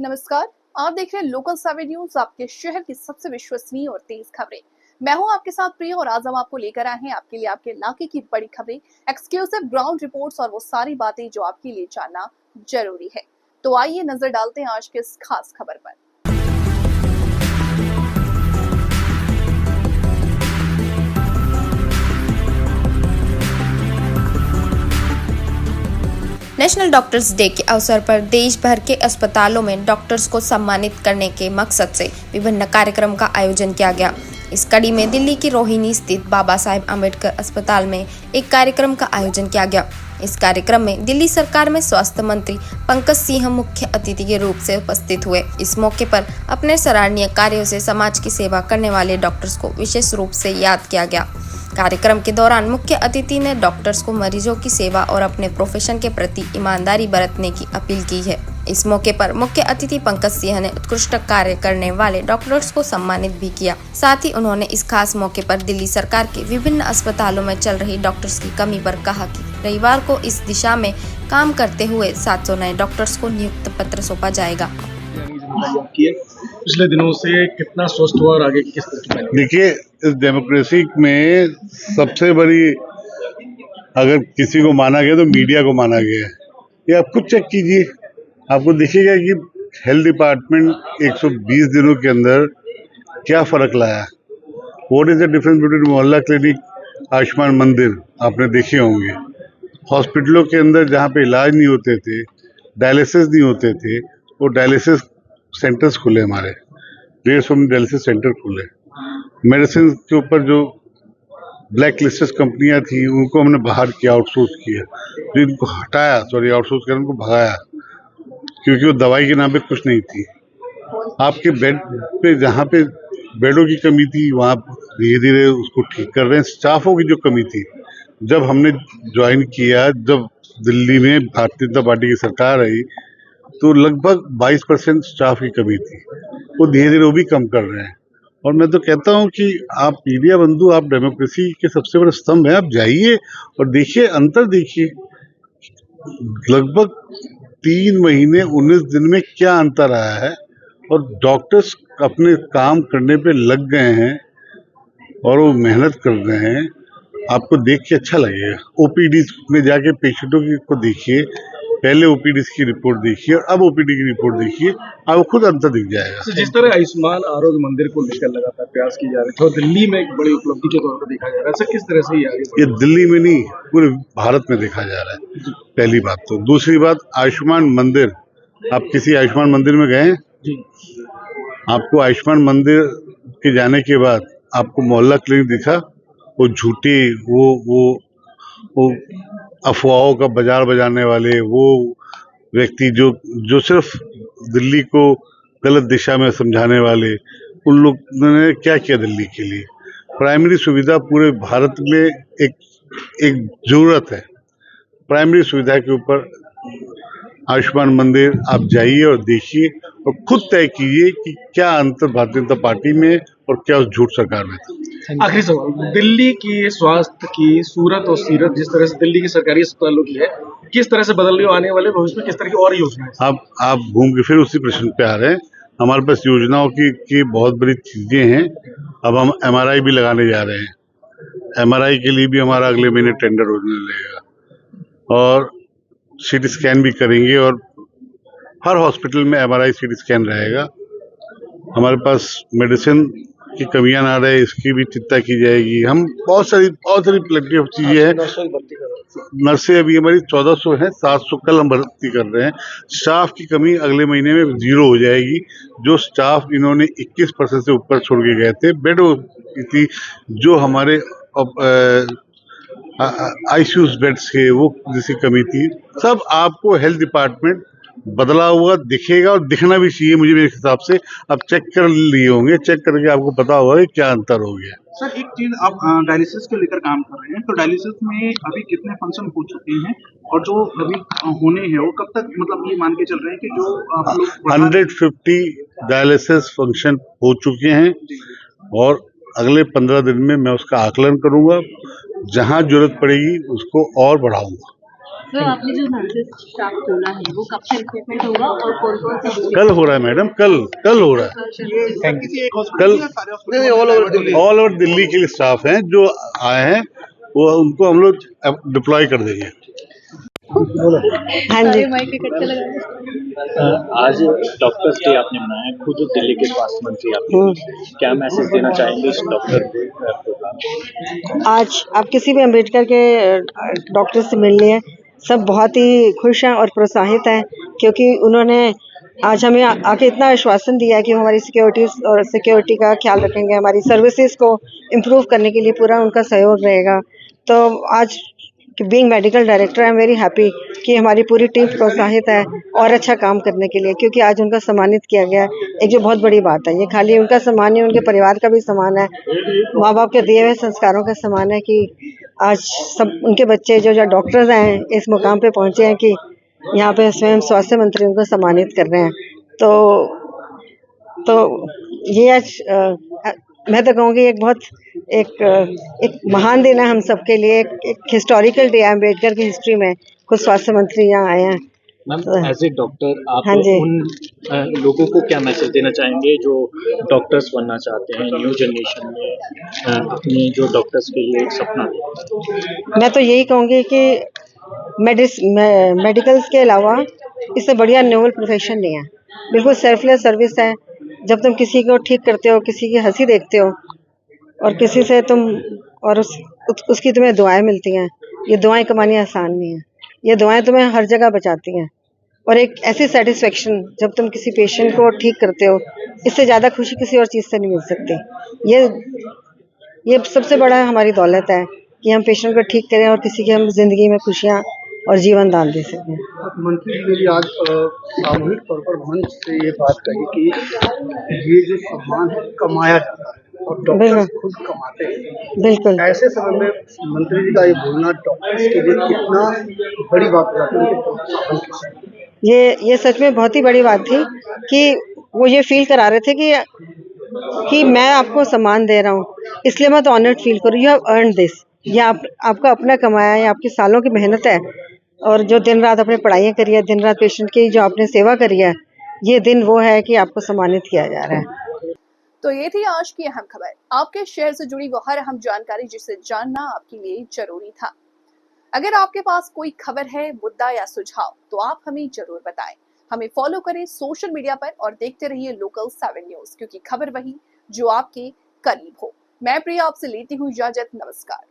नमस्कार। आप देख रहे हैं लोकल 7 न्यूज, आपके शहर की सबसे विश्वसनीय और तेज खबरें। मैं हूं आपके साथ प्रिया और आज हम आपको लेकर आए हैं आपके लिए आपके इलाके की बड़ी खबरें, एक्सक्लूसिव ग्राउंड रिपोर्ट्स और वो सारी बातें जो आपके लिए जानना जरूरी है। तो आइए नजर डालते हैं आज के इस खास खबर पर। नेशनल डॉक्टर्स डे के अवसर पर देश भर के अस्पतालों में डॉक्टर्स को सम्मानित करने के मकसद से विभिन्न कार्यक्रम का आयोजन किया गया। इस कड़ी में दिल्ली की रोहिणी स्थित बाबा साहेब अम्बेडकर अस्पताल में एक कार्यक्रम का आयोजन किया गया। इस कार्यक्रम में दिल्ली सरकार में स्वास्थ्य मंत्री पंकज सिंह मुख्य अतिथि के रूप से उपस्थित हुए। इस मौके पर अपने सराहनीय कार्यों से समाज की सेवा करने वाले डॉक्टर्स को विशेष रूप से याद किया गया। कार्यक्रम के दौरान मुख्य अतिथि ने डॉक्टर्स को मरीजों की सेवा और अपने प्रोफेशन के प्रति ईमानदारी बरतने की अपील की है। इस मौके पर मुख्य अतिथि पंकज सिंह ने उत्कृष्ट कार्य करने वाले डॉक्टर्स को सम्मानित भी किया। साथ ही उन्होंने इस खास मौके पर दिल्ली सरकार के विभिन्न अस्पतालों में चल रही डॉक्टर्स की कमी पर कहा कि रविवार को इस दिशा में काम करते हुए 700 नए डॉक्टर्स को नियुक्त पत्र सौंपा जाएगा। पिछले दिनों से कितना स्वस्थ हुआ और आगे की किस तरह की? देखिए, इस डेमोक्रेसी में सबसे बड़ी अगर किसी को माना गया तो मीडिया को माना गया है। ये आप खुद चेक कीजिए, आपको दिखेगा कि हेल्थ डिपार्टमेंट 120 दिनों के अंदर क्या फ़र्क लाया। What is the difference between मोहल्ला क्लिनिक, आयुष्मान मंदिर आपने देखे होंगे। हॉस्पिटलों के अंदर जहाँ पे इलाज नहीं होते थे, डायलिसिस नहीं होते थे, वो डायलिसिस सेंटर्स खुले हमारे, 150 डायलिसिस सेंटर खुले। मेडिसिन के ऊपर जो ब्लैक लिस्टेड कंपनियां थी उनको हमने बाहर किया, आउटसोर्स किया, तो इनको हटाया, आउटसोर्स कर उनको भगाया, क्योंकि वो दवाई के नाम पे कुछ नहीं थी। आपके बेड पे जहाँ पे बेडों की कमी थी वहाँ धीरे धीरे उसको ठीक कर रहे हैं। स्टाफों की जो कमी थी, जब हमने ज्वाइन किया, जब दिल्ली में भारतीय जनता पार्टी की सरकार आई तो लगभग 22% स्टाफ की कमी थी, वो धीरे धीरे वो भी कम कर रहे हैं। और मैं तो कहता हूं कि आप मीडिया बंधु, आप डेमोक्रेसी के सबसे बड़े स्तंभ हैं, आप जाइए और देखिए, अंतर देखिए। लगभग 3 महीने 19 दिन में क्या अंतर आया है और डॉक्टर्स अपने काम करने पे लग गए हैं और वो मेहनत कर रहे हैं। आपको देख के अच्छा लगेगा। ओपीडी में जाके पेशेंटों को देखिए, पहले ओपीडी की रिपोर्ट देखिए और अब ओपीडी की रिपोर्ट देखिए, आपको खुद अंतर दिख जाएगा। जिस तरह आयुष्मान आरोग्य मंदिर को लेकर लगातार प्रयास किए जा रहे थे और दिल्ली में एक बड़ी उपलब्धि के तौर पर देखा जा रहा है, किस तरह से ये दिल्ली में नहीं, पूरे भारत में देखा जा रहा है। पहली बात तो। दूसरी बात, आयुष्मान मंदिर, आप किसी आयुष्मान मंदिर में गए जी? आपको आयुष्मान मंदिर के जाने के बाद आपको मोहल्ला क्लिनिक दिखा? वो झूठी, वो अफवाहों का बाजार बजाने वाले वो व्यक्ति जो सिर्फ दिल्ली को गलत दिशा में समझाने वाले, उन लोगों ने क्या किया दिल्ली के लिए? प्राइमरी सुविधा पूरे भारत में एक जरूरत है। प्राइमरी सुविधा के ऊपर आयुष्मान मंदिर आप जाइए और देखिए और खुद तय कीजिए कि क्या अंतर भारतीय जनता पार्टी में और क्या उस झूठ सरकार में था। आखिरी सवाल, दिल्ली की स्वास्थ्य की सूरत और सीरत जिस तरह से दिल्ली की सरकारी अस्पतालों की है, किस तरह से बदल रही है? आने वाले भविष्य में किस तरह की और योजना है? आप घूम के फिर उसी प्रश्न पे आ रहे हैं। हमारे पास योजनाओं की बहुत बड़ी चीजें हैं। अब हम MRI भी लगाने जा रहे हैं। MRI के लिए भी हमारा अगले महीने टेंडर होने लगेगा और CT स्कैन भी करेंगे और हर हॉस्पिटल में MRI CT स्कैन रहेगा। हमारे पास मेडिसिन की कमियां ना रहे, इसकी भी चिंता की जाएगी। हम बहुत सारी प्लेटिव चीजें हैं। नर्सें अभी हमारी 1400 हैं, 700 कल हम भर्ती कर रहे हैं। स्टाफ की कमी अगले महीने में 0 हो जाएगी। जो स्टाफ इन्होंने 21% से ऊपर छोड़ के गए थे, बेड थी, जो हमारे ICU बेड्स के वो जिसकी कमी थी, सब आपको हेल्थ डिपार्टमेंट बदला हुआ दिखेगा और दिखना भी चाहिए। मुझे मेरे हिसाब से आप चेक कर लिए होंगे, चेक करके आपको पता होगा कि क्या अंतर हो गया। सर, एक चीज, आप डायलिसिस को लेकर काम कर रहे हैं, तो डायलिसिस में अभी कितने फंक्शन हो चुके हैं और जो अभी होने हैं वो कब तक, मतलब ये मान के चल रहे हैं कि जो आप लोग 150 डायलिसिस फंक्शन हो चुके हैं और अगले 15 दिन में मैं उसका आकलन करूंगा। जहां जरूरत पड़ेगी उसको और बढ़ाऊंगा। तो आपने जो नर्सेस स्टाफ खोला है वो कब से रिक्रूटमेंट होगा और कौन कौन से कल हो रहा है मैडम, कल हो रहा है। कल ऑल ओवर दिल्ली के स्टाफ हैं जो आए हैं, वो उनको हम लोग डिप्लॉय कर देंगे। हाँ जी, आज डॉक्टर्स डे आपने मनाया, खुद दिल्ली के स्वास्थ्य मंत्री आप, क्या मैसेज देना चाहेंगे इस डॉक्टर डे प्रोग्राम? आज आप किसी भी अम्बेडकर के डॉक्टर से मिल लिए, सब बहुत ही खुश हैं और प्रोत्साहित हैं, क्योंकि उन्होंने आज हमें आके इतना आश्वासन दिया है कि वो हमारी सिक्योरिटी का ख्याल रखेंगे, हमारी सर्विसेज को इम्प्रूव करने के लिए पूरा उनका सहयोग रहेगा। तो आज being medical director I am very happy कि हमारी पूरी टीम प्रोत्साहित है और अच्छा काम करने के लिए, क्योंकि आज उनका सम्मानित किया गया, एक जो बहुत बड़ी बात है। ये खाली उनका सम्मान नहीं, उनके परिवार का भी सम्मान है, माँ बाप के दिए हुए संस्कारों का सम्मान है कि आज सब उनके बच्चे जो डॉक्टर्स हैं इस मुकाम पे पहुँचे हैं कि यहाँ पे स्वयं स्वास्थ्य मंत्री उनको सम्मानित कर रहे हैं। तो ये आज मैं तो कहूँगी एक महान दिन है हम सबके लिए, एक हिस्टोरिकल डे है अम्बेडकर की हिस्ट्री में। खुद स्वास्थ्य मंत्री यहाँ आए हैं। मैम एज ए डॉक्टर आप हाँ जी। उन लोगों को क्या मैसेज देना चाहेंगे जो डॉक्टर्स बनना चाहते हैं, न्यू जनरेशन में अपने जो डॉक्टर्स के लिए एक सपना है? मैं तो यही कहूँगी कि मेडिकल्स के अलावा इससे बढ़िया नोबल प्रोफेशन नहीं है। बिल्कुल सेल्फलेस सर्विस है। जब तुम किसी को ठीक करते हो, किसी की हंसी देखते हो और किसी से तुम और उसकी तुम्हें दुआएं मिलती हैं, ये दुआएं कमानी आसान नहीं है। ये दुआएं तुम्हें हर जगह बचाती हैं और एक ऐसी सेटिस्फेक्शन जब तुम किसी पेशेंट को ठीक करते हो, इससे ज़्यादा खुशी किसी और चीज़ से नहीं मिल सकती। ये सबसे बड़ा हमारी दौलत है कि हम पेशेंट को ठीक करें और किसी की हम जिंदगी में खुशियाँ और जीवन दान दे सकें। मंत्री जी ने भी आज सामूहिक तौर पर मंच से ये बात कही कि ये जो सम्मान है कमाया जाता है और डॉक्टर खुद कमाते हैं। बिल्कुल। ऐसे समय में मंत्री जी का ये बोलना डॉक्टर्स के लिए कितना बड़ी बात हो जाती है उनके प्रोत्साहन के साथ। ये सच में बहुत ही बड़ी बात थी कि वो ये फील करा रहे थे कि मैं आपको सम्मान दे रहा हूँ, इसलिए मैं तो ऑनर्ड फील करूँ। You have earned this. ये आपका अपना कमाया है, आपकी सालों की मेहनत है और जो दिन रात अपने पढ़ाइयाँ करी है, दिन रात पेशेंट की जो आपने सेवा करी है, ये दिन वो है कि आपको सम्मानित किया जा रहा है। तो ये थी आज की अहम खबर, आपके शहर से जुड़ी वो हर अहम जानकारी जिसे जानना आपके लिए जरूरी था। अगर आपके पास कोई खबर है, मुद्दा या सुझाव तो आप हमें जरूर बताएं। हमें फॉलो करें सोशल मीडिया पर और देखते रहिए लोकल 7 न्यूज, क्योंकि खबर वही जो आपके करीब हो। मैं प्रिया आपसे लेती हूँ इजाजत। नमस्कार।